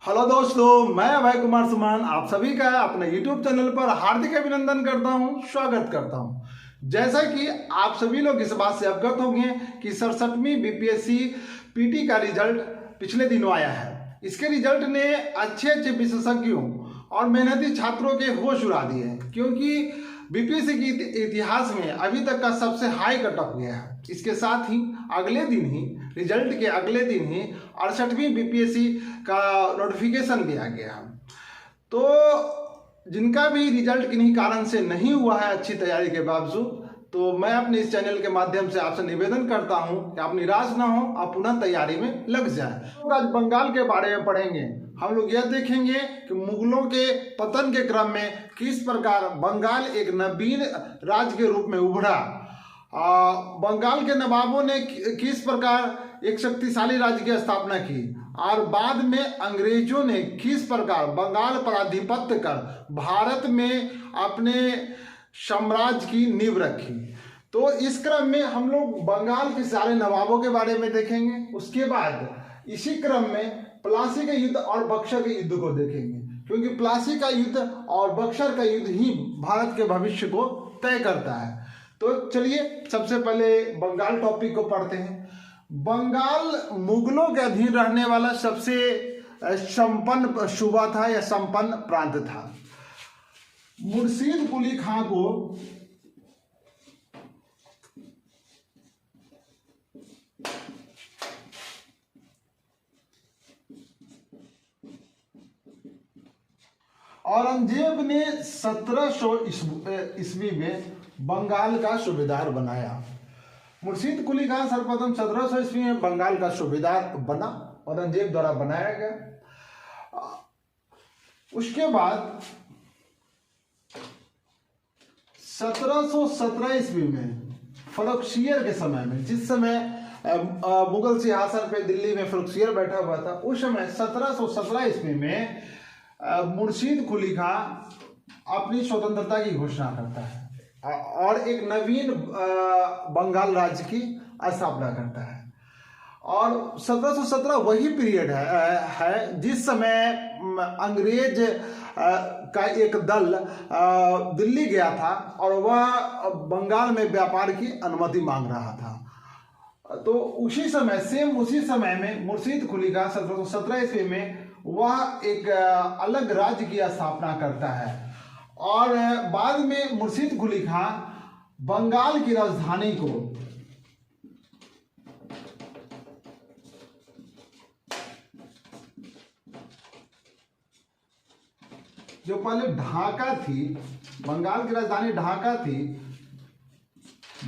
Hello दोस्तों, मैं अभय कुमार सुमान आप सभी का अपने YouTube चैनल पर हार्दिक अभिनंदन करता हूं, स्वागत करता हूं। जैसा कि आप सभी लोग इस बात से अवगत होंगे कि 67वीं बीपीएससी पीटी का रिजल्ट पिछले दिनों आया है। इसके रिजल्ट ने अच्छे विशेषज्ञों और मेहनती छात्रों के होश उड़ा दिए हैं, क्योंकि बीपीएससी के इतिहास में अभी तक का सबसे हाई कट ऑफ गया है। इसके साथ ही अगले दिन ही रिजल्ट के अगले दिन ही 68वीं बीपीएससी का नोटिफिकेशन भी आ गया। तो जिनका भी रिजल्ट किन्हीं कारण से नहीं हुआ है अच्छी तैयारी के बावजूद, तो मैं अपने इस चैनल के माध्यम से आपसे निवेदन करता हूं कि आप निराश ना हो, आप पुनः तैयारी में लग जाए। आज बंगाल के बारे में पढ़ेंगे। हम लोग यह देखेंगे कि मुगलों के पतन के क्रम में किस प्रकार बंगाल एक नवीन राज्य के रूप में उभरा। बंगाल के नवाबों ने किस प्रकार एक शक्तिशाली राज्य की स्थापना की और बाद में अंग्रेजों ने किस प्रकार बंगाल पर आधिपत्य कर भारत में अपने साम्राज्य की नींव रखी। तो इस क्रम में हम लोग बंगाल के सारे नवाबों के बारे में देखेंगे। उसके बाद इसी क्रम में प्लासी के युद्ध और बक्सर के युद्ध को देखेंगे, क्योंकि प्लासी का युद्ध और बक्सर का युद्ध ही भारत के भविष्य को तय करता है। तो चलिए सबसे पहले बंगाल टॉपिक को पढ़ते हैं। बंगाल मुगलों के अधीन रहने वाला सबसे संपन्न सूबा था या संपन्न प्रांत था। मुर्शीद कुली खां को औरंगजेब ने 1700 ईस्वी में बंगाल का सूबेदार बनाया। मुर्शीद कुली खान सर्वप्रथम 1700 ईस्वी में बंगाल का सूबेदार बना, औरंगजेब द्वारा बनाया गया। उसके बाद 1717 ईस्वी में फरुखसियर के समय में, जिस समय मुगल सिंहासन पे दिल्ली में फरुखसियर बैठा हुआ था, उस समय 1717 ईस्वी में मुर्शीद कुली खां अपनी स्वतंत्रता की घोषणा करता है और एक नवीन बंगाल राज्य की स्थापना करता है। और 1717 वही पीरियड है जिस समय अंग्रेज का एक दल दिल्ली गया था और वह बंगाल में व्यापार की अनुमति मांग रहा था। तो उसी समय में मुर्शीद कुली खां 1717 ईस्वी में वह एक अलग राज्य की स्थापना करता है और बाद में मुर्शीद कुली खां बंगाल की राजधानी को जो पहले ढाका थी, बंगाल की राजधानी ढाका थी,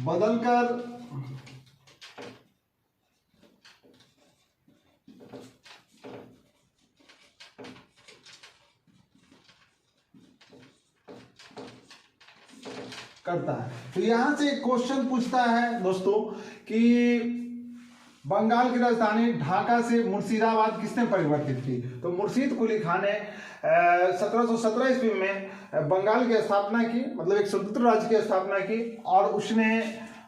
बदलकर करता है। तो यहां से एक क्वेश्चन पूछता है दोस्तों कि बंगाल की राजधानी ढाका से मुर्शिदाबाद किसने परिवर्तित की। तो मुर्शीद कुली खां ने 1717 ईस्वी में बंगाल की स्थापना की, मतलब एक स्वतंत्र राज्य की स्थापना की और उसने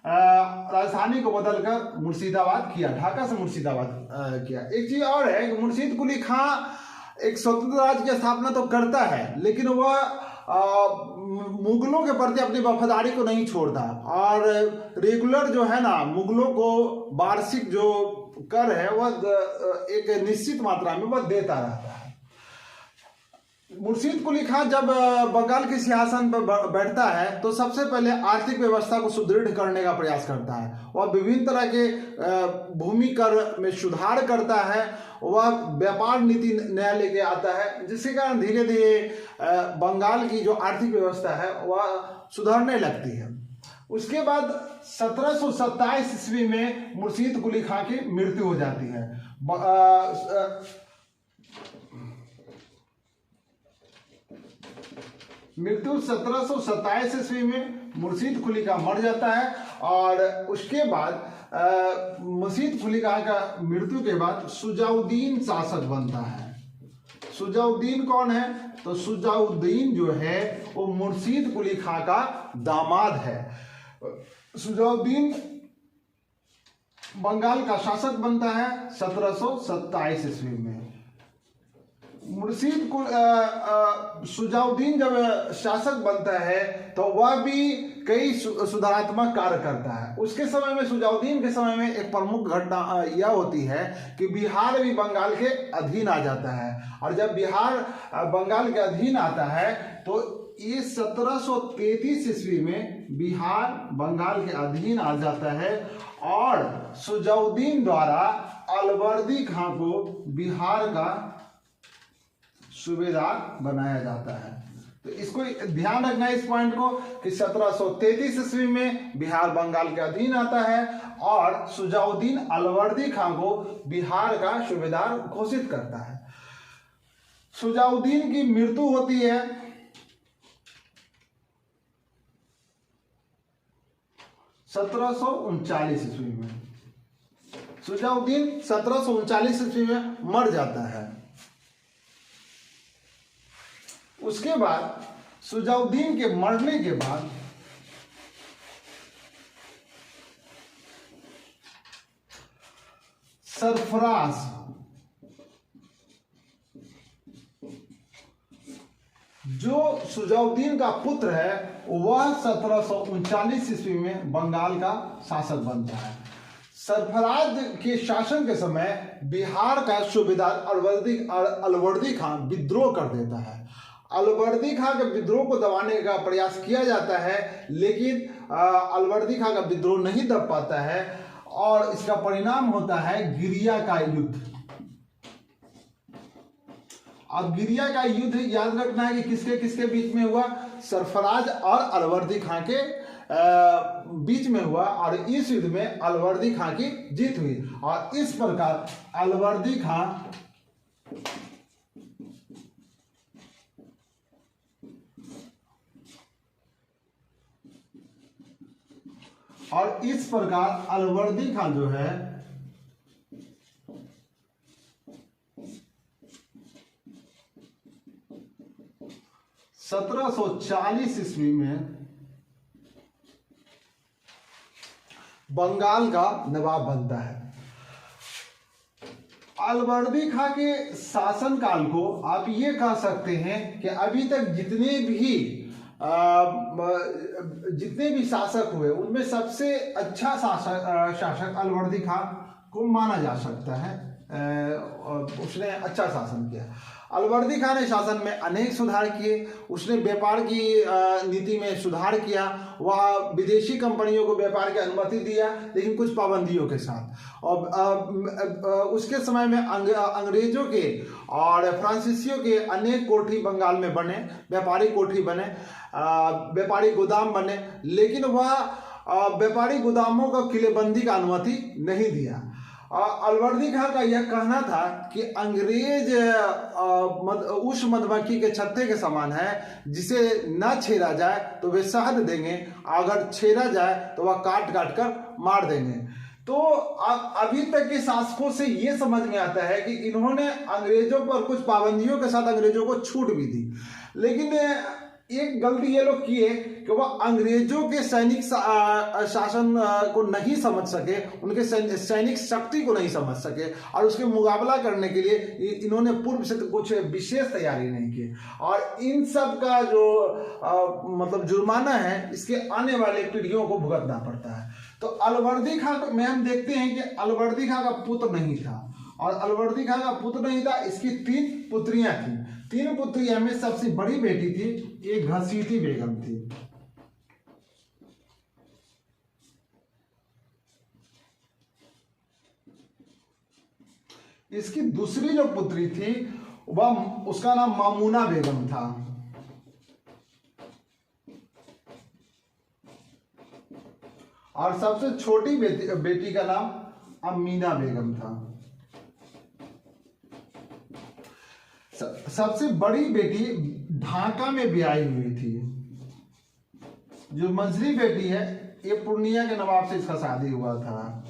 राजधानी को बदलकर मुर्शिदाबाद किया, ढाका से मुर्शिदाबाद किया। एक चीज और है कि मुर्शीद कुली खां एक स्वतंत्र राज्य की स्थापना तो करता है, लेकिन वह मुगलों के प्रति अपनी वफादारी को नहीं छोड़ता और रेगुलर जो है ना, मुगलों को वार्षिक जो कर है वह एक निश्चित मात्रा में वह देता रहता है। मुर्शीद कुली खां जब बंगाल के सिंहासन पर बैठता है तो सबसे पहले आर्थिक व्यवस्था को सुदृढ़ करने का प्रयास करता है। वह विभिन्न तरह के भूमि कर में सुधार करता है, वह व्यापार नीति नया लेके आता है, जिसके कारण धीरे धीरे बंगाल की जो आर्थिक व्यवस्था है वह सुधरने लगती है। उसके बाद 1727 ईस्वी में मुर्शीद कुली खां की मृत्यु हो जाती है। मृत्यु 1727 ईस्वी में मुर्शीद कुली खां मर जाता है और उसके बाद मुर्शीद कुली खां का मृत्यु के बाद सुजाउद्दीन शासक बनता है। सुजाउद्दीन कौन है? तो सुजाउद्दीन जो है वो मुर्शीद कुली खां का दामाद है। सुजाउद्दीन बंगाल का शासक बनता है 1727 ईस्वी में। मुर्शीद शुजाउद्दीन जब शासक बनता है तो वह भी कई सुधारात्मक कार्य करता है। उसके समय में, शुजाउद्दीन के समय में एक प्रमुख घटना यह होती है कि बिहार भी बंगाल के अधीन आ जाता है। और जब बिहार बंगाल के अधीन आता है तो ये 1733 ईस्वी में बिहार बंगाल के अधीन आ जाता है और शुजाउद्दीन द्वारा अलवर्दी खां को बिहार का सूबेदार बनाया जाता है। तो इसको ध्यान रखना है इस पॉइंट को कि 1733 ईस्वी में बिहार बंगाल के अधीन आता है और शुजाउद्दीन अलवर्दी खां को बिहार का सूबेदार घोषित करता है। शुजाउद्दीन की मृत्यु होती है 1739 ईस्वी में। शुजाउद्दीन 1739 ईस्वी में मर जाता है। उसके बाद शुजाउद्दीन के मरने के बाद सरफराज जो शुजाउद्दीन का पुत्र है वह 1739 ईस्वी में बंगाल का शासक बनता है। सरफराज के शासन के समय बिहार का सूबेदार अलवर्दी खां विद्रोह कर देता है। अलवर्दी खां के विद्रोह को दबाने का प्रयास किया जाता है, लेकिन अलवर्दी खां का विद्रोह नहीं दब पाता है और इसका परिणाम होता है गिरिया का युद्ध। अब गिरिया का युद्ध याद रखना है कि किसके किसके बीच में हुआ, सरफराज और अलवर्दी खां के बीच में हुआ और इस युद्ध में अलवर्दी खां की जीत हुई और इस प्रकार अलवर्दी खां अलवर्दी खां जो है सत्रह सौ 40 ईस्वी में बंगाल का नवाब बनता है। अलवर्दी खां के शासनकाल को आप ये कह सकते हैं कि अभी तक जितने भी शासक हुए उनमें सबसे अच्छा शासक अलवर्दी खां को माना जा सकता है। उसने अच्छा शासन किया। अलवर्दी खां ने शासन में अनेक सुधार किए। उसने व्यापार की नीति में सुधार किया। वह विदेशी कंपनियों को व्यापार की अनुमति दिया, लेकिन कुछ पाबंदियों के साथ। और उसके समय में अंग्रेजों के और फ्रांसीसियों के अनेक कोठी बंगाल में बने, व्यापारी कोठी बने, व्यापारी गोदाम बने, लेकिन वह व्यापारी गोदामों का किलेबंदी का अनुमति नहीं दिया। अलवर्दी खां का यह कहना था कि अंग्रेज उस मधुमक्खी के छत्ते के समान है, जिसे न छेड़ा जाए तो वे शहद देंगे, अगर छेड़ा जाए तो वह काट काट कर मार देंगे। तो अभी तक के शासकों से यह समझ में आता है कि इन्होंने अंग्रेजों पर कुछ पाबंदियों के साथ अंग्रेजों को छूट भी दी, लेकिन एक गलती ये लोग किए कि वह अंग्रेजों के सैनिक शासन को नहीं समझ सके, उनके सैनिक शक्ति को नहीं समझ सके और उसके मुकाबला करने के लिए इन्होंने पूर्व से कुछ विशेष तैयारी नहीं की। और इन सब का जो मतलब जुर्माना है, इसके आने वाले पीढ़ियों को भुगतना पड़ता है। तो अलवर्दी खां में हम देखते हैं कि अलवर्दी खां का पुत्र नहीं था, और अलवर्दी खां का पुत्र नहीं था, इसकी 3 पुत्रियां थी। 3 पुत्रियां में सबसे बड़ी बेटी थी एक घसीटी बेगम थी। इसकी दूसरी जो पुत्री थी वह उसका नाम मामूना बेगम था। और सबसे छोटी बेटी का नाम अमीना बेगम था। सबसे बड़ी बेटी ढाका में ब्याही हुई थी। जो मंझली बेटी है ये पूर्णिया के नवाब से इसका शादी हुआ था,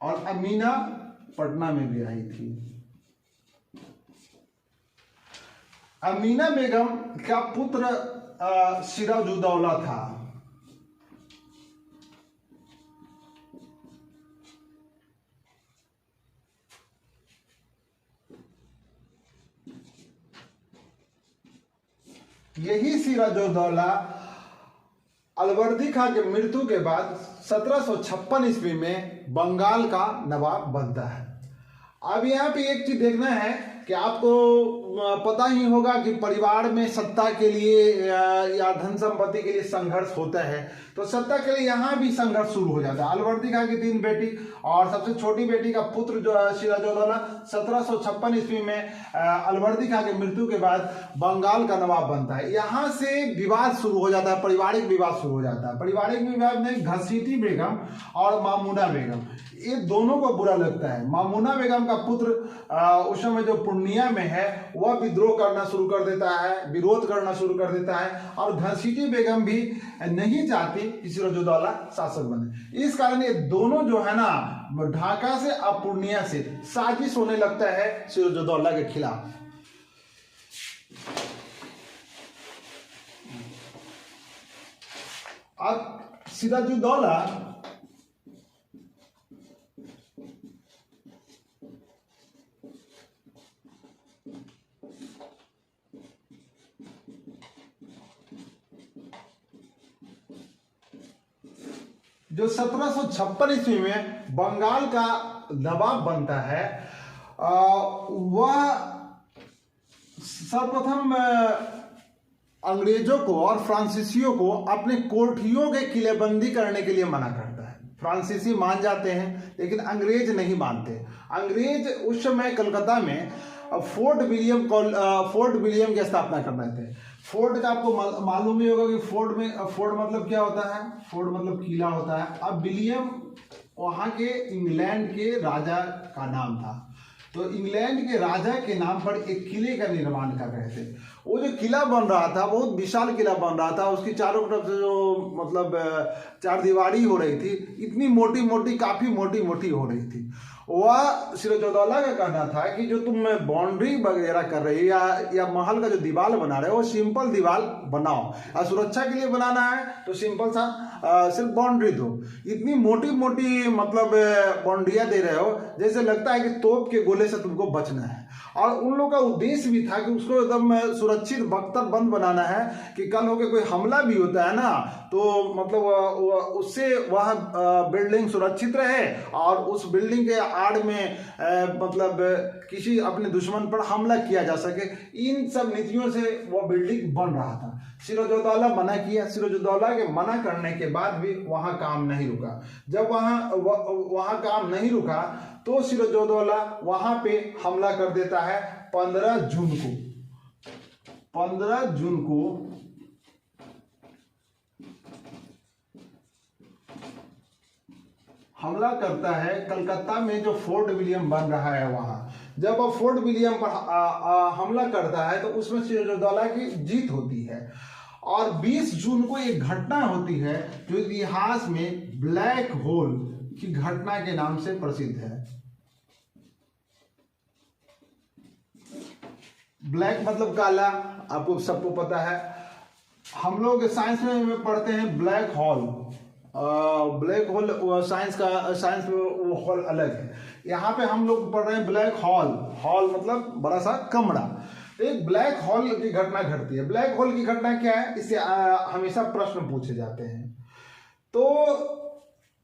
और अमीना पटना में ब्याही थी। अमीना बेगम का पुत्र सिराजुद्दौला था। यही सिराजुद्दौला अलवर्दी खां की मृत्यु के बाद 1756 ईस्वी में बंगाल का नवाब बनता है। अब यहाँ पे एक चीज देखना है कि आपको पता ही होगा कि परिवार में सत्ता के लिए या धन संपत्ति के लिए संघर्ष होता है, तो सत्ता के लिए यहाँ भी संघर्ष शुरू हो जाता है। अलवर्दी खां की 3 बेटी और सबसे छोटी बेटी का पुत्र जो है सिराजुद्दौला 1756 ईस्वी में अलवर्दी खां की मृत्यु के बाद बंगाल का नवाब बनता है। यहाँ से विवाद शुरू हो जाता है, पारिवारिक विवाद शुरू हो जाता है। पारिवारिक विवाद में घसीटी बेगम और मामूना बेगम, ये दोनों को बुरा लगता है। मामूना बेगम का पुत्र उस समय जो पूर्णिया में है वह विद्रोह करना शुरू कर देता है, विरोध करना शुरू कर देता है, और घसीटी बेगम भी नहीं चाहती कि सिराजुद्दौला शासक बने। इस कारण ये दोनों जो है ना ढाका से और पूर्णिया से साजिश होने लगता है सिराजुद्दौला के खिलाफ। अब सिराजुद्दौला जो 1756 ईस्वी में बंगाल का नवाब बनता है, वह सर्वप्रथम अंग्रेजों को और फ्रांसीसियों को अपने कोठियों के किलेबंदी करने के लिए मना करता है। फ्रांसीसी मान जाते हैं लेकिन अंग्रेज नहीं मानते। अंग्रेज उस समय कलकत्ता में फोर्ट विलियम की स्थापना कर रहे थे। फोर्ट का आपको मालूम ही होगा कि फोर्ट मतलब क्या होता है, फोर्ट मतलब किला होता है। अब विलियम वहां के इंग्लैंड के राजा का नाम था, तो इंग्लैंड के राजा के नाम पर एक किले का निर्माण कर रहे थे। वो जो किला बन रहा था बहुत विशाल किला बन रहा था, उसकी चारों तरफ से जो मतलब चारदीवारी हो रही थी, इतनी मोटी मोटी, काफी मोटी मोटी हो रही थी। वह सिराजुद्दौला का कहना था कि जो तुम बाउंड्री वगैरह कर रहे हो या महल का जो दीवार बना रहे हो वो सिंपल दीवार बनाओ, और सुरक्षा के लिए बनाना है तो सिंपल सा सिर्फ बाउंड्री दो। इतनी मोटी मोटी मतलब बाउंड्रियां दे रहे हो जैसे लगता है कि तोप के गोले से तुमको बचना है। और उन लोगों का उद्देश्य भी था कि उसको एकदम सुरक्षित बख्तर बंद बनाना है कि कल होकर कोई हमला भी होता है ना तो मतलब उससे वह बिल्डिंग सुरक्षित रहे और उस बिल्डिंग के आड़ में मतलब किसी अपने दुश्मन पर हमला किया जा सके। इन सब नीतियों से वह बिल्डिंग बन रहा था। सिराजुद्दौला मना किया। सिराजुद्दौला के मना करने के बाद भी वहां काम नहीं रुका। जब वहां काम नहीं रुका तो सिराजुद्दौला वहां पे हमला कर देता है 15 जून को हमला करता है कलकत्ता में जो फोर्ट विलियम बन रहा है वहां। जब वह फोर्ट विलियम पर हमला करता है तो उसमें सिराजुद्दौला की जीत होती है। और 20 जून को एक घटना होती है जो इतिहास में ब्लैक होल की घटना के नाम से प्रसिद्ध है। ब्लैक मतलब काला, आपको सबको पता है। हम लोग साइंस में पढ़ते हैं black hole. Black hole science में वो होल अलग है। यहाँ पे हम लोग पढ़ रहे हैं ब्लैक होल। होल मतलब बड़ा सा कमरा। एक ब्लैक होल की घटना घटती है। ब्लैक होल की घटना क्या है, इससे हमेशा प्रश्न पूछे जाते हैं। तो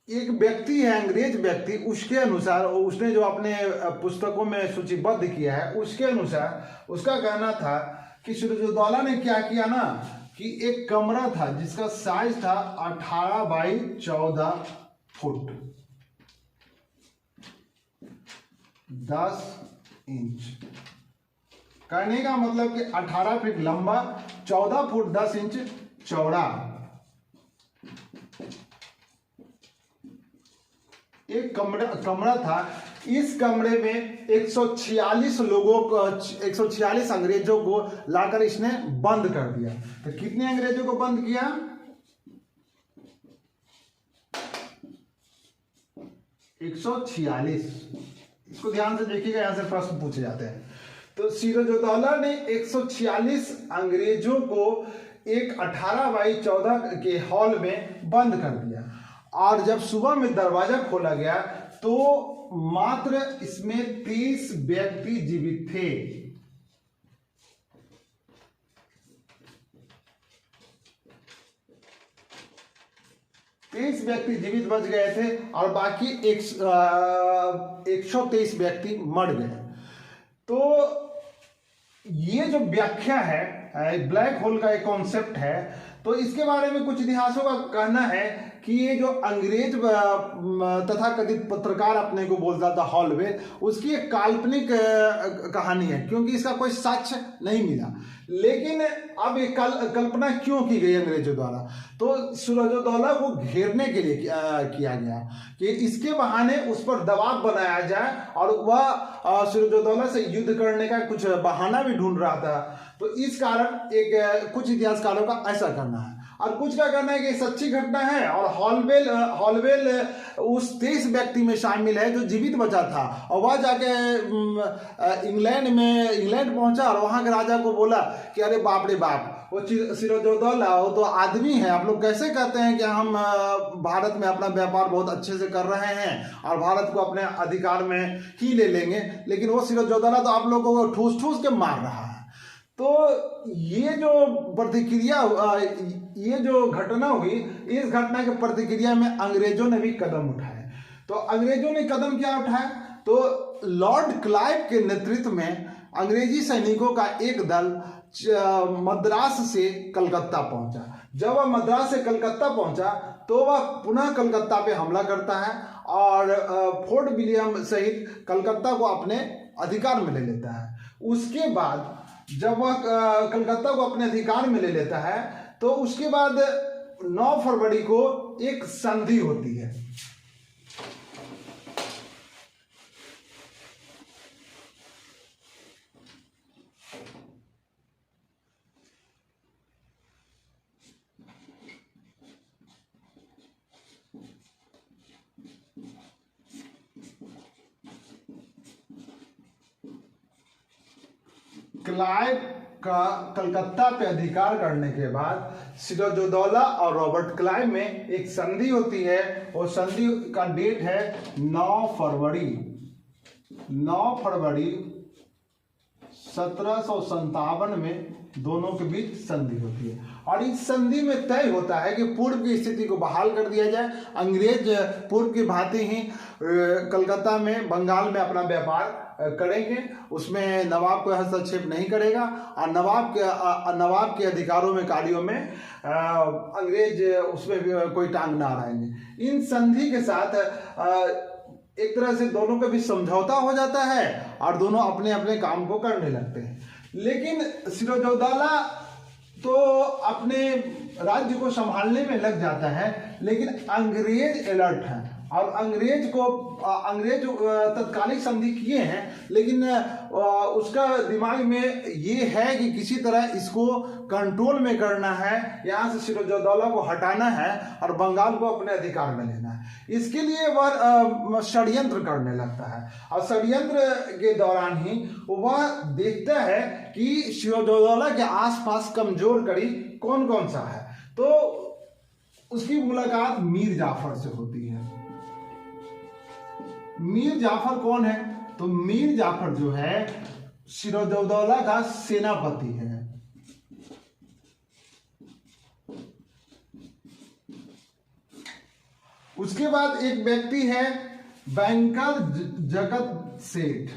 एक व्यक्ति है, अंग्रेज व्यक्ति, उसके अनुसार उसने जो अपने पुस्तकों में सूचीबद्ध किया है उसके अनुसार उसका कहना था कि सिराजुद्दौला ने क्या किया ना कि एक कमरा था जिसका साइज था 18 बाई 14 फुट 10 इंच। कहने का मतलब कि 18 फीट लंबा, 14 फुट 10 इंच चौड़ा एक कमरा था। इस कमरे में 146 लोगों को 146 अंग्रेजों को लाकर इसने बंद कर दिया। तो कितने अंग्रेजों को बंद किया? 146। इसको ध्यान से देखिएगा, यहां से प्रश्न पूछे जाते हैं। तो सिराजुद्दौला ने 146 अंग्रेजों को एक 18 बाई 14 के हॉल में बंद कर दिया। और जब सुबह में दरवाजा खोला गया तो मात्र इसमें 30 व्यक्ति जीवित थे। 23 व्यक्ति जीवित बच गए थे और बाकी 123 व्यक्ति मर गए। तो ये जो व्याख्या है ब्लैक होल का एक कॉन्सेप्ट है, तो इसके बारे में कुछ इतिहासों का कहना है कि ये जो अंग्रेज तथा कथित पत्रकार अपने को बोलता था हॉलवे, उसकी एक काल्पनिक कहानी है, क्योंकि इसका कोई साक्ष्य नहीं मिला। लेकिन अब ये कल्पना क्यों की गई अंग्रेजों द्वारा, तो सिराजुद्दौला को घेरने के लिए किया गया कि इसके बहाने उस पर दबाव बनाया जाए, और वह सिराजुद्दौला से युद्ध करने का कुछ बहाना भी ढूंढ रहा था। तो इस कारण एक कुछ इतिहासकारों का ऐसा कहना है, और कुछ का कहना है कि सच्ची घटना है, और हॉलवेल उस 23 व्यक्ति में शामिल है जो जीवित बचा था, और वह जाके इंग्लैंड पहुंचा और वहां के राजा को बोला कि अरे बाप रे बाप, वो सिराजुद्दौला वो तो आदमी है, आप लोग कैसे कहते हैं कि हम भारत में अपना व्यापार बहुत अच्छे से कर रहे हैं और भारत को अपने अधिकार में ही ले लेंगे, लेकिन वो सिराजुद्दौला तो आप लोगों को ठूस ठूस के मार रहा है। तो ये जो प्रतिक्रिया, ये जो घटना हुई, इस घटना के प्रतिक्रिया में अंग्रेजों ने भी कदम उठाए। तो अंग्रेजों ने कदम क्या उठाया, तो लॉर्ड क्लाइव के नेतृत्व में अंग्रेजी सैनिकों का एक दल मद्रास से कलकत्ता पहुंचा। जब वह मद्रास से कलकत्ता पहुंचा तो वह पुनः कलकत्ता पे हमला करता है और फोर्ट विलियम सहित कलकत्ता को अपने अधिकार में ले लेता है। उसके बाद जब वह कलकत्ता को अपने अधिकार में ले लेता है तो उसके बाद 9 फरवरी को एक संधि होती है। क्लाइव का कलकत्ता पे अधिकार करने के बाद सिराजुद्दौला और रॉबर्ट क्लाइव में एक संधि होती है, और संधि का डेट है 9 फरवरी 1757 में दोनों के बीच संधि होती है। और इस संधि में तय होता है कि पूर्व की स्थिति को बहाल कर दिया जाए। अंग्रेज पूर्व की भांति ही कलकत्ता में, बंगाल में अपना व्यापार करेंगे, उसमें नवाब कोई हस्तक्षेप नहीं करेगा, और नवाब के अधिकारों में, कार्यों में अंग्रेज उसमें भी कोई टांग ना अड़ाएंगे। इन संधि के साथ एक तरह से दोनों का भी समझौता हो जाता है और दोनों अपने अपने काम को करने लगते हैं। लेकिन सिराजुद्दौला तो अपने राज्य को संभालने में लग जाता है, लेकिन अंग्रेज अलर्ट हैं और अंग्रेज तत्कालिक संधि किए हैं, लेकिन उसका दिमाग में ये है कि किसी तरह इसको कंट्रोल में करना है, यहाँ से सिराजुद्दौला को हटाना है और बंगाल को अपने अधिकार में लेना है। इसके लिए वह षड्यंत्र करने लगता है, और षड्यंत्र के दौरान ही वह देखता है कि सिराजुद्दौला के आसपास कमजोर कड़ी कौन कौन सा है। तो उसकी मुलाकात मीर जाफर से होती है। मीर जाफर कौन है, तो मीर जाफर जो है सिराजुद्दौला का सेनापति है। उसके बाद एक व्यक्ति है बैंकर जगत सेठ।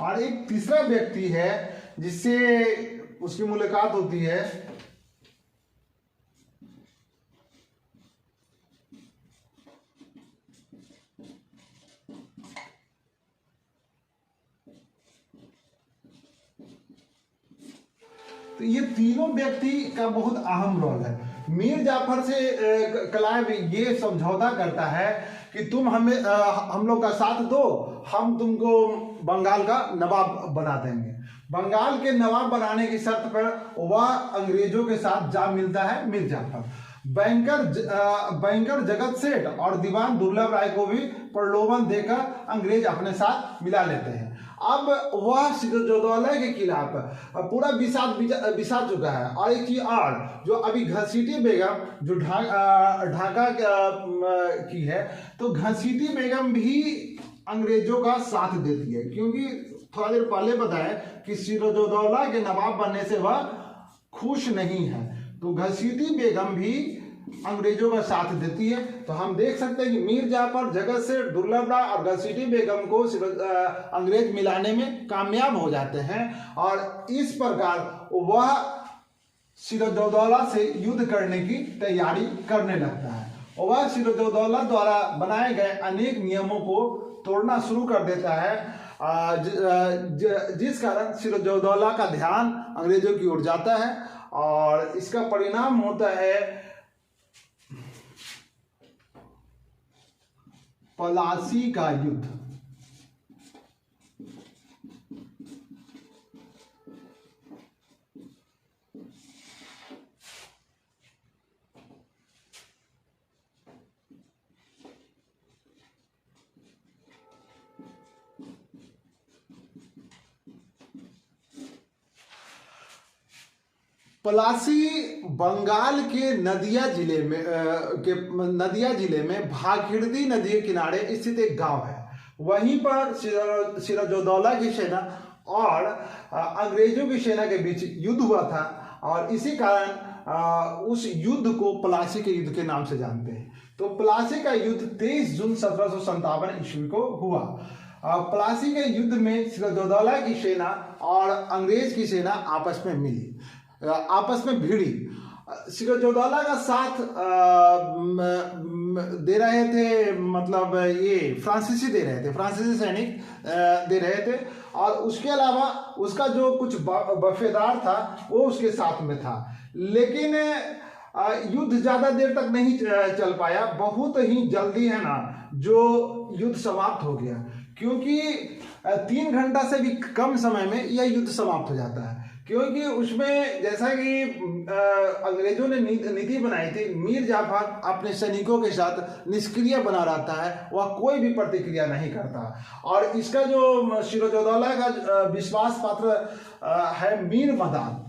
और एक तीसरा व्यक्ति है जिससे उसकी मुलाकात होती है, तो ये तीनों व्यक्ति का बहुत अहम रोल है। मीर जाफर से क्लाइव ये समझौता करता है कि तुम हमें हम लोग का साथ दो, हम तुमको बंगाल का नवाब बना देंगे। बंगाल के नवाब बनाने की शर्त पर वह अंग्रेजों के साथ जा मिलता है मीर जाफर। बैंकर जगत सेठ और दीवान दुर्लभ राय को भी प्रलोभन देकर अंग्रेज अपने साथ मिला लेते हैं। अब वह सिराजुद्दौला के खिलाफ पूरा बिसा चुका है। और एक चीज और, जो अभी घसीटी बेगम जो ढाका की है, तो घसीटी बेगम भी अंग्रेजों का साथ देती है, क्योंकि थोड़ा देर पहले बताया कि सिराजुद्दौला के नवाब बनने से वह खुश नहीं है, तो घसीटी बेगम भी अंग्रेजों का साथ देती है। तो हम देख सकते हैं कि मीर जाफर, जगत सेठ, दुर्लभ राय और घसीटी बेगम को अंग्रेज मिलाने में कामयाब हो जाते हैं, और इस प्रकार वह सिराजुद्दौला से युद्ध करने की तैयारी करने लगता है। और वह सिराजुद्दौला द्वारा बनाए गए अनेक नियमों को तोड़ना शुरू कर देता है, जिस कारण सिराजुद्दौला का ध्यान अंग्रेजों की ओर जाता है, और इसका परिणाम होता है प्लासी का युद्ध। प्लासी बंगाल के नदिया जिले में भागीरथी नदी के किनारे स्थित एक गांव है। वहीं पर सिराजुद्दौला की सेना और अंग्रेजों की सेना के बीच युद्ध हुआ था, और इसी कारण उस युद्ध को प्लासी के युद्ध के नाम से जानते हैं। तो प्लासी का युद्ध 23 जून 1757 ईस्वी को हुआ। प्लासी के युद्ध में सिराजुद्दौला की सेना और अंग्रेज की सेना आपस में भिड़ी। सिराजुद्दौला का साथ दे रहे थे, मतलब ये फ्रांसीसी सैनिक दे रहे थे, और उसके अलावा उसका जो कुछ वफादार था वो उसके साथ में था। लेकिन युद्ध ज्यादा देर तक नहीं चल पाया, बहुत ही जल्दी है ना जो युद्ध समाप्त हो गया, क्योंकि 3 घंटा से भी कम समय में यह युद्ध समाप्त हो जाता है। क्योंकि उसमें जैसा कि अंग्रेजों ने नीति बनाई थी, मीर जाफर अपने सैनिकों के साथ निष्क्रिय बना रहता है, वह कोई भी प्रतिक्रिया नहीं करता। और इसका जो सिराजुद्दौला का विश्वास पात्र है मीर मदान,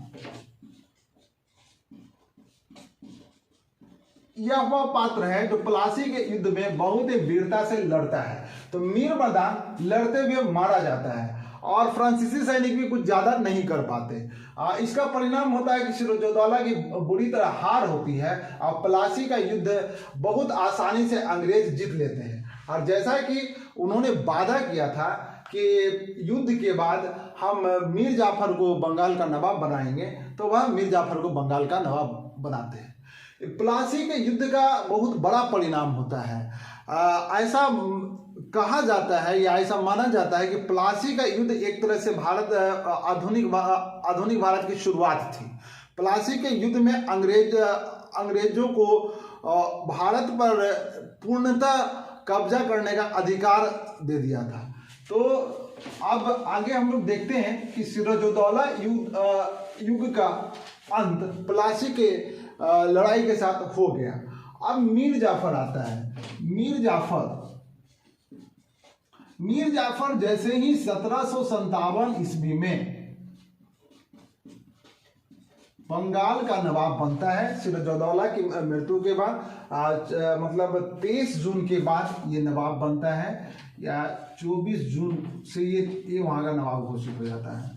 यह वह पात्र है जो प्लासी के युद्ध में बहुत ही वीरता से लड़ता है। तो मीर मदान लड़ते हुए मारा जाता है, और फ्रांसीसी सैनिक भी कुछ ज्यादा नहीं कर पाते। इसका परिणाम होता है कि सिराजुद्दौला की बुरी तरह हार होती है, और प्लासी का युद्ध बहुत आसानी से अंग्रेज जीत लेते हैं। और जैसा कि उन्होंने वादा किया था कि युद्ध के बाद हम मीर जाफर को बंगाल का नवाब बनाएंगे, तो वह मीर जाफर को बंगाल का नवाब बनाते हैं। प्लासी के युद्ध का बहुत बड़ा परिणाम होता है। ऐसा कहा जाता है या ऐसा माना जाता है कि प्लासी का युद्ध एक तरह से आधुनिक भारत की शुरुआत थी। प्लासी के युद्ध में अंग्रेजों को भारत पर पूर्णतः कब्जा करने का अधिकार दे दिया था। तो अब आगे हम लोग देखते हैं कि सिराजुद्दौला युग का अंत प्लासी के लड़ाई के साथ हो गया। अब मीर जाफर आता है। मीर जाफर जैसे ही 1757 ईस्वी में बंगाल का नवाब बनता है, सिराजुद्दौला की मृत्यु के बाद, मतलब 23 जून के बाद ये नवाब बनता है, या 24 जून से ये वहां का नवाब घोषित हो जाता है।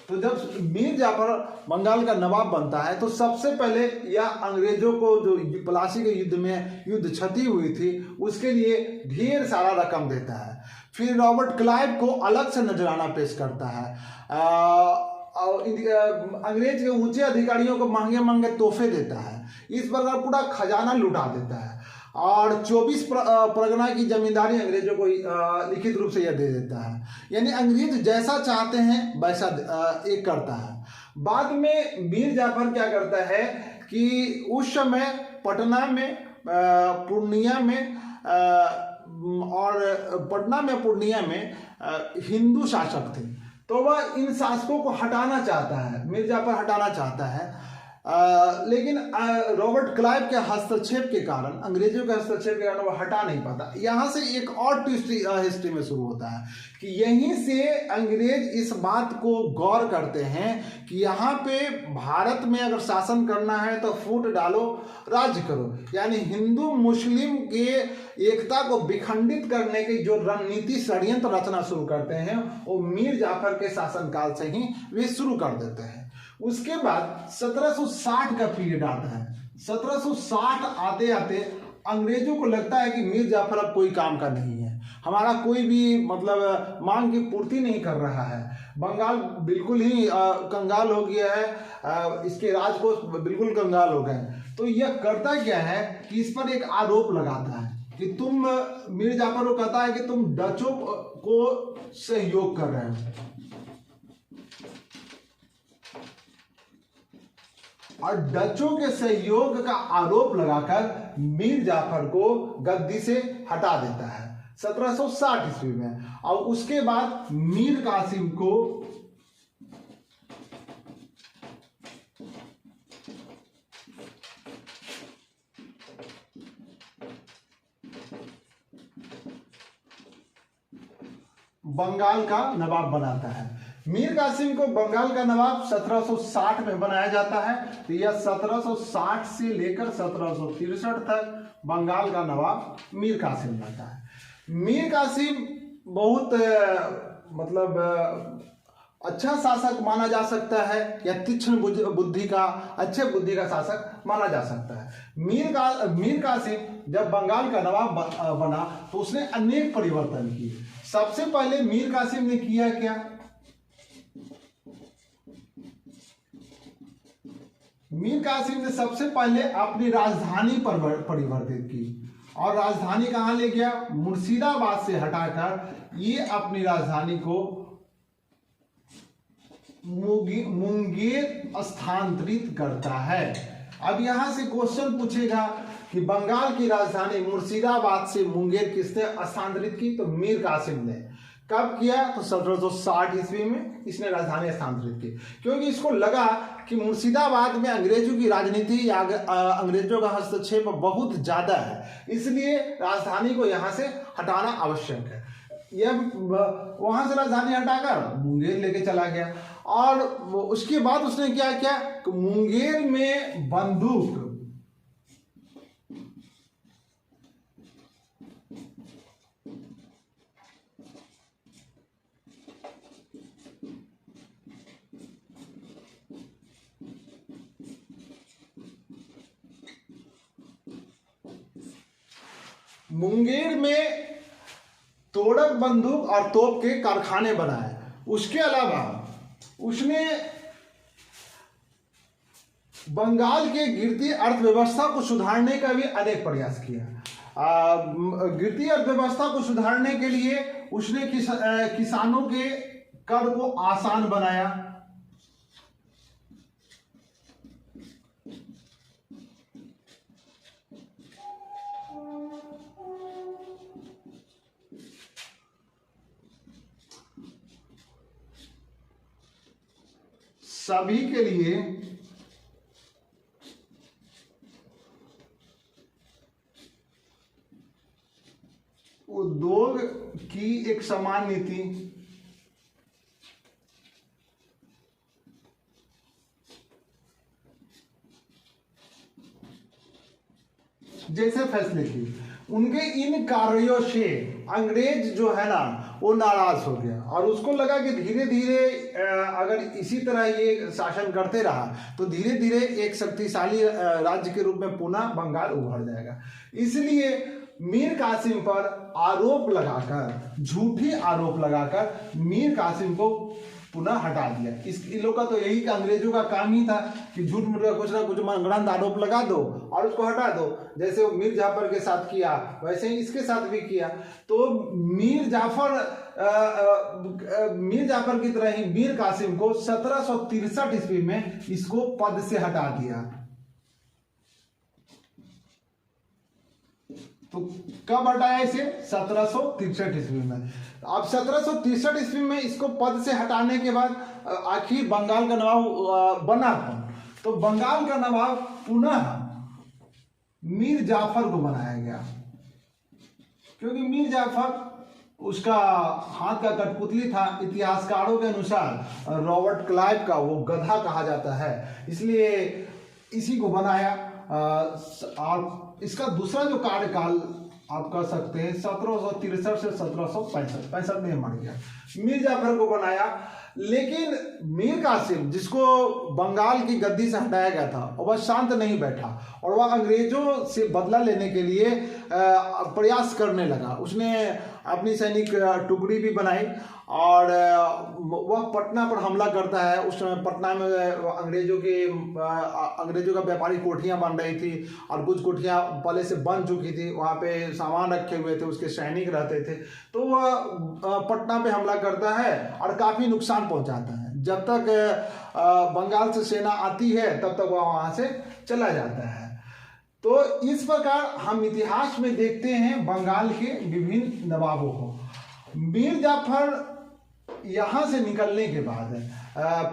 तो जब मीर जाफर बंगाल का नवाब बनता है, तो सबसे पहले यह अंग्रेजों को जो प्लासी के युद्ध में क्षति हुई थी उसके लिए ढेर सारा रकम देता है। फिर रॉबर्ट क्लाइव को अलग से नजराना पेश करता है, और अंग्रेज के ऊंचे अधिकारियों को महंगे महंगे तोहफे देता है। इस प्रकार पूरा खजाना लुटा देता है, और 24 परगना की जमींदारी अंग्रेजों को लिखित रूप से यह दे देता है। यानी अंग्रेज जैसा चाहते हैं वैसा एक करता है। बाद में मीर जाफर क्या करता है कि उस समय पटना में, पूर्णिया में हिंदू शासक थे, तो वह इन शासकों को हटाना चाहता है, मीर जाफर हटाना चाहता है। लेकिन रॉबर्ट क्लाइव के हस्तक्षेप के कारण, अंग्रेजों के हस्तक्षेप के कारण वो हटा नहीं पाता। यहाँ से एक और ट्विस्ट हिस्ट्री में शुरू होता है कि यहीं से अंग्रेज इस बात को गौर करते हैं कि यहाँ पे भारत में अगर शासन करना है तो फूट डालो, राज्य करो। यानी हिंदू मुस्लिम के एकता को विखंडित करने की जो रणनीति षड्यंत्र रचना शुरू करते हैं वो मीर जाफर के शासनकाल से ही वे शुरू कर देते हैं। उसके बाद 1760 का पीरियड आता है। 1760 आते आते अंग्रेजों को लगता है कि मीर जाफर अब कोई काम का नहीं है, हमारा कोई भी मतलब मांग की पूर्ति नहीं कर रहा है, बंगाल बिल्कुल ही कंगाल हो गया है, इसके राजकोष बिल्कुल कंगाल हो गए। तो यह करता क्या है कि इस पर एक आरोप लगाता है कि तुम, मीर जाफर को कहता है कि तुम डचों को सहयोग कर रहे हो, और डचों के सहयोग का आरोप लगाकर मीर जाफर को गद्दी से हटा देता है 1760 ईस्वी में। और उसके बाद मीर कासिम को बंगाल का नवाब बनाता है। मीर कासिम को बंगाल का नवाब 1760 में बनाया जाता है। तो यह 1760 से लेकर 1763 तक बंगाल का नवाब मीर कासिम रहता है। मीर कासिम बहुत मतलब अच्छा शासक माना जा सकता है, या तीक्ष्ण बुद्धि का, अच्छे बुद्धि का शासक माना जा सकता है। मीर कासिम जब बंगाल का नवाब बना तो उसने अनेक परिवर्तन किए। सबसे पहले मीर कासिम ने किया क्या, मीर कासिम ने सबसे पहले अपनी राजधानी परिवर्तित की, और राजधानी कहां ले गया, मुर्शिदाबाद से हटाकर ये अपनी राजधानी को मुंगेर स्थानांतरित करता है। अब यहां से क्वेश्चन पूछेगा कि बंगाल की राजधानी मुर्शिदाबाद से मुंगेर किसने स्थानांतरित की, तो मीर कासिम ने। कब किया, तो 1760 ईस्वी में इसने राजधानी स्थानांतरित की, क्योंकि इसको लगा कि मुर्शिदाबाद में अंग्रेजों की राजनीति या अंग्रेजों का हस्तक्षेप बहुत ज्यादा है, इसलिए राजधानी को यहां से हटाना आवश्यक है। यह वहां से राजधानी हटाकर मुंगेर लेके चला गया, और उसके बाद उसने क्या किया, मुंगेर में बंदूक, मुंगेर में तोड़क बंदूक और तोप के कारखाने बनाए। उसके अलावा उसने बंगाल के गिरती अर्थव्यवस्था को सुधारने का भी अनेक प्रयास किया। गिरती अर्थव्यवस्था को सुधारने के लिए उसने किसानों के कर को आसान बनाया। सभी के लिए उद्योग की एक समान नीति, जैसे फैसले की। उनके इन कार्यों से अंग्रेज जो है ना वो नाराज हो गया, और उसको लगा कि धीरे धीरे अगर इसी तरह ये शासन करते रहा तो धीरे धीरे एक शक्तिशाली राज्य के रूप में पुनः बंगाल उभर जाएगा। इसलिए मीर कासिम पर आरोप लगाकर, झूठी आरोप लगाकर मीर कासिम को पुनः हटा दिया। इन लोग का तो यही का अंग्रेजों का काम ही था कि झूठ मूठ का कुछ ना कुछ मनगढ़ंत आरोप लगा दो और उसको हटा दो। जैसे वो मीर जाफर के साथ किया वैसे ही इसके साथ भी किया। तो मीर जाफर की तरह ही मीर कासिम को 1763 ईस्वी में इसको पद से हटा दिया। तो कब हटाया इसे? 1763 ईस्वी में। अब 1763 ईस्वी में इसको पद से हटाने के बाद आखिर बंगाल का नवाब बना कौन? तो बंगाल का नवाब पुनः मीर जाफर को बनाया गया, क्योंकि मीर जाफर उसका हाथ का कठपुतली था। इतिहासकारों के अनुसार रॉबर्ट क्लाइव का वो गधा कहा जाता है, इसलिए इसी को बनाया। और इसका दूसरा जो कार्यकाल आप कह सकते हैं 1763 से 1765 में मर गया। मीर जाफर को बनाया, लेकिन मीर कासिम जिसको बंगाल की गद्दी से हटाया गया था वह शांत नहीं बैठा और वह अंग्रेजों से बदला लेने के लिए प्रयास करने लगा। उसने अपनी सैनिक टुकड़ी भी बनाई और वह पटना पर हमला करता है। उस समय पटना में अंग्रेजों का व्यापारी कोठियां बन रही थी और कुछ कोठियां पहले से बन चुकी थी, वहाँ पे सामान रखे हुए थे, उसके सैनिक रहते थे। तो वह पटना पे हमला करता है और काफ़ी नुकसान पहुंचाता है। जब तक बंगाल से सेना आती है तब तक वह वहाँ से चला जाता है। तो इस प्रकार हम इतिहास में देखते हैं बंगाल के विभिन्न नवाबों को। मीर जाफर यहाँ से निकलने के बाद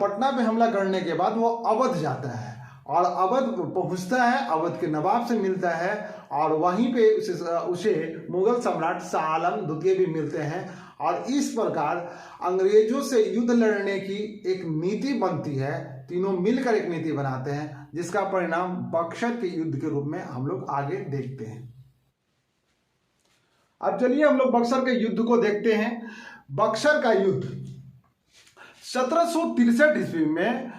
पटना पे हमला करने के बाद वो अवध जाता है और अवध पहुँचता है, अवध के नवाब से मिलता है और वहीं पे उसे मुगल सम्राट शाह आलम द्वितीय भी मिलते हैं। और इस प्रकार अंग्रेजों से युद्ध लड़ने की एक नीति बनती है। तीनों मिलकर एक नीति बनाते हैं जिसका परिणाम बक्सर के युद्ध के रूप में हम लोग आगे देखते हैं। अब चलिए हम लोग बक्सर के युद्ध को देखते हैं। बक्सर का युद्ध 1763 ईस्वी में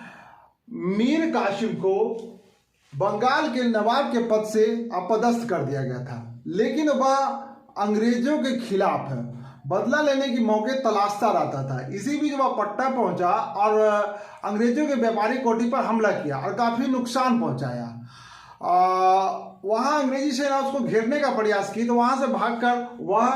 मीर कासिम को बंगाल के नवाब के पद से अपदस्थ कर दिया गया था, लेकिन वह अंग्रेजों के खिलाफ बदला लेने की मौके तलाशता रहता था। इसी बीच वह पटना पहुंचा और अंग्रेजों के व्यापारी कोठी पर हमला किया और काफ़ी नुकसान पहुंचाया। वहाँ अंग्रेजी सेना उसको घेरने का प्रयास की, तो वहाँ से भागकर वह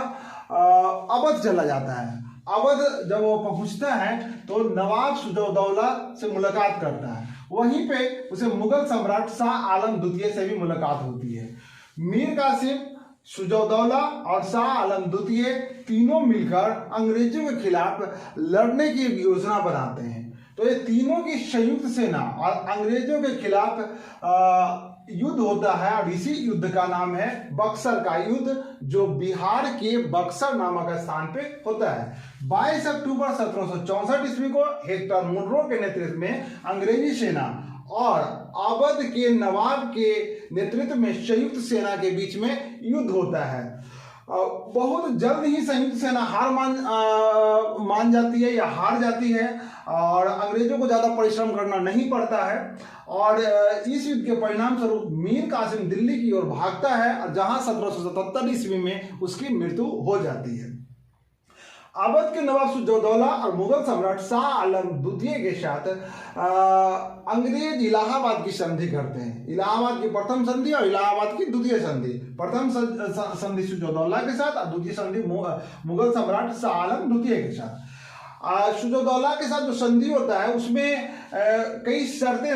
अवध चला जाता है। अवध जब वो पहुँचता है तो नवाब सुजौदौला से मुलाकात करता है। वहीं पे उसे मुगल सम्राट शाह आलम द्वितीय से भी मुलाकात होती है। मीर कासिम, सुजौदौला और शाह आलम द्वितीय तीनों मिलकर अंग्रेजों के खिलाफ लड़ने की योजना बनाते हैं। तो ये तीनों की संयुक्त सेना और अंग्रेजों के खिलाफ युद्ध होता है और इसी युद्ध का नाम है बक्सर का युद्ध, जो बिहार के बक्सर नामक स्थान पे होता है। 22 अक्टूबर 1764 ईस्वी को हेक्टर मुनरो के नेतृत्व में अंग्रेजी सेना और अवध के नवाब के नेतृत्व में संयुक्त सेना के बीच में युद्ध होता है। बहुत जल्द ही संयुक्त सेना हार मान जाती है या हार जाती है और अंग्रेजों को ज़्यादा परिश्रम करना नहीं पड़ता है और इस युद्ध के परिणाम स्वरूप मीर कासिम दिल्ली की ओर भागता है और जहां 1777 ईस्वी में उसकी मृत्यु हो जाती है। अवध के नवाब सुजौदौला और मुगल सम्राट शाह आलम द्वितीय के साथ अंग्रेज इलाहाबाद की संधि करते हैं। इलाहाबाद की प्रथम संधि और इलाहाबाद की द्वितीय संधि। प्रथम संधि सुजौदौला के साथ और द्वितीय संधि मुगल सम्राट शाह आलम द्वितीय के साथ। सुजौदौला के साथ जो संधि होता है उसमें कई शर्तें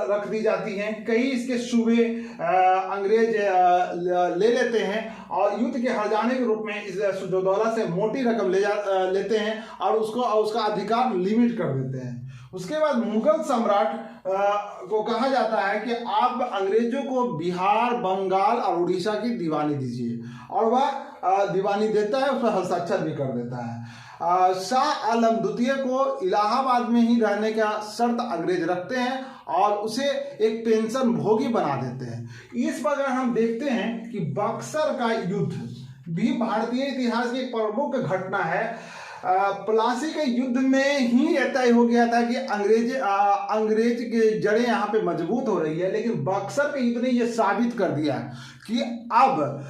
रख दी जाती हैं, कई इसके सूबे अंग्रेज ले लेते हैं और युद्ध के हार जाने के रूप में इस सुजौदौला से मोटी रकम लेते हैं और उसका अधिकार लिमिट कर देते हैं। उसके बाद मुगल सम्राट को कहा जाता है कि आप अंग्रेजों को बिहार, बंगाल और उड़ीसा की दीवानी दीजिए और वह दीवानी देता है, उस पर हस्ताक्षर भी कर देता है। शाह आलम द्वितीय को इलाहाबाद में ही रहने का शर्त अंग्रेज रखते हैं और उसे एक पेंशन भोगी बना देते हैं। इस प्रकार हम देखते हैं कि बक्सर का युद्ध भी भारतीय इतिहास की एक प्रमुख घटना है। प्लासी के युद्ध में ही तय हो गया था कि अंग्रेज के जड़ें यहाँ पे मजबूत हो रही है, लेकिन बक्सर के युद्ध ने यह साबित कर दिया कि अब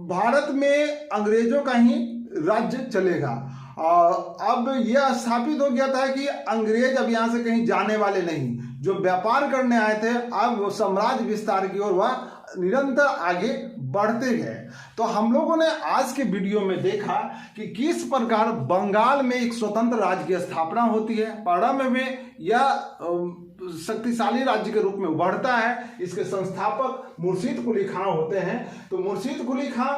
भारत में अंग्रेजों का ही राज्य चलेगा। और अब यह स्थापित हो गया था कि अंग्रेज अब यहाँ से कहीं जाने वाले नहीं। जो व्यापार करने आए थे अब वो साम्राज्य विस्तार की ओर वह निरंतर आगे बढ़ते गए। तो हम लोगों ने आज के वीडियो में देखा कि किस प्रकार बंगाल में एक स्वतंत्र राज्य की स्थापना होती है, प्रारंभ में यह शक्तिशाली राज्य के रूप में उभरता है। इसके संस्थापक मुर्शीद कुली खां होते हैं। तो मुर्शीद कुली खां,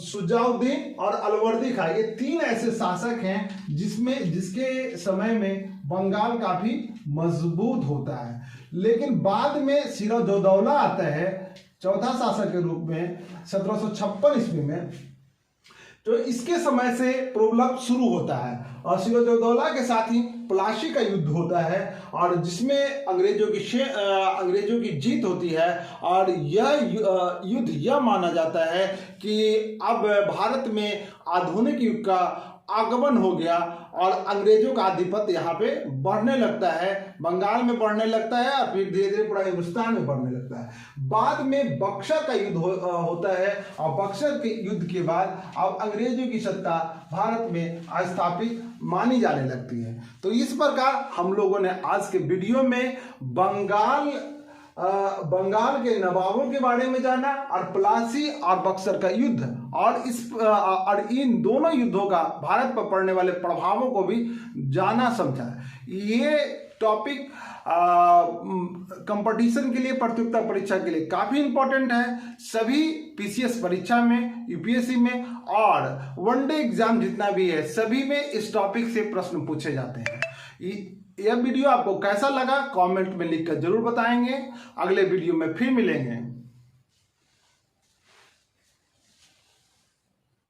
शुजाउद्दीन और अलवर्दी खां, ये तीन ऐसे शासक हैं जिसके समय में बंगाल काफी मजबूत होता है। लेकिन बाद में सिराजुद्दौला आता है चौथा शासक के रूप में 1756 ईस्वी में। तो इसके समय से प्रॉब्लम शुरू होता है और सिराजुद्दौला के साथ ही प्लासी का युद्ध होता है और जिसमें अंग्रेजों की जीत होती है। और यह युद्ध यह माना जाता है कि अब भारत में आधुनिक युग का आगमन हो गया और अंग्रेजों का आधिपत्य यहाँ पे बढ़ने लगता है, बंगाल में बढ़ने लगता है और फिर धीरे धीरे पूरा हिंदुस्तान में बढ़ने लगता है। बाद में बक्सर का युद्ध होता है और बक्सर के युद्ध के बाद अब अंग्रेजों की सत्ता भारत में स्थापित मानी जाने लगती है। तो इस प्रकार हम लोगों ने आज के वीडियो में बंगाल के नवाबों के बारे में जाना और प्लासी और बक्सर का युद्ध और इन दोनों युद्धों का भारत पर पड़ने वाले प्रभावों को भी जाना समझा। ये टॉपिक कंपटीशन के लिए, प्रतियोगिता परीक्षा के लिए काफी इंपॉर्टेंट है। सभी पीसीएस परीक्षा में, यूपीएससी में और वनडे एग्जाम जितना भी है सभी में इस टॉपिक से प्रश्न पूछे जाते हैं। यह वीडियो आपको कैसा लगा कमेंट में लिखकर जरूर बताएंगे। अगले वीडियो में फिर मिलेंगे।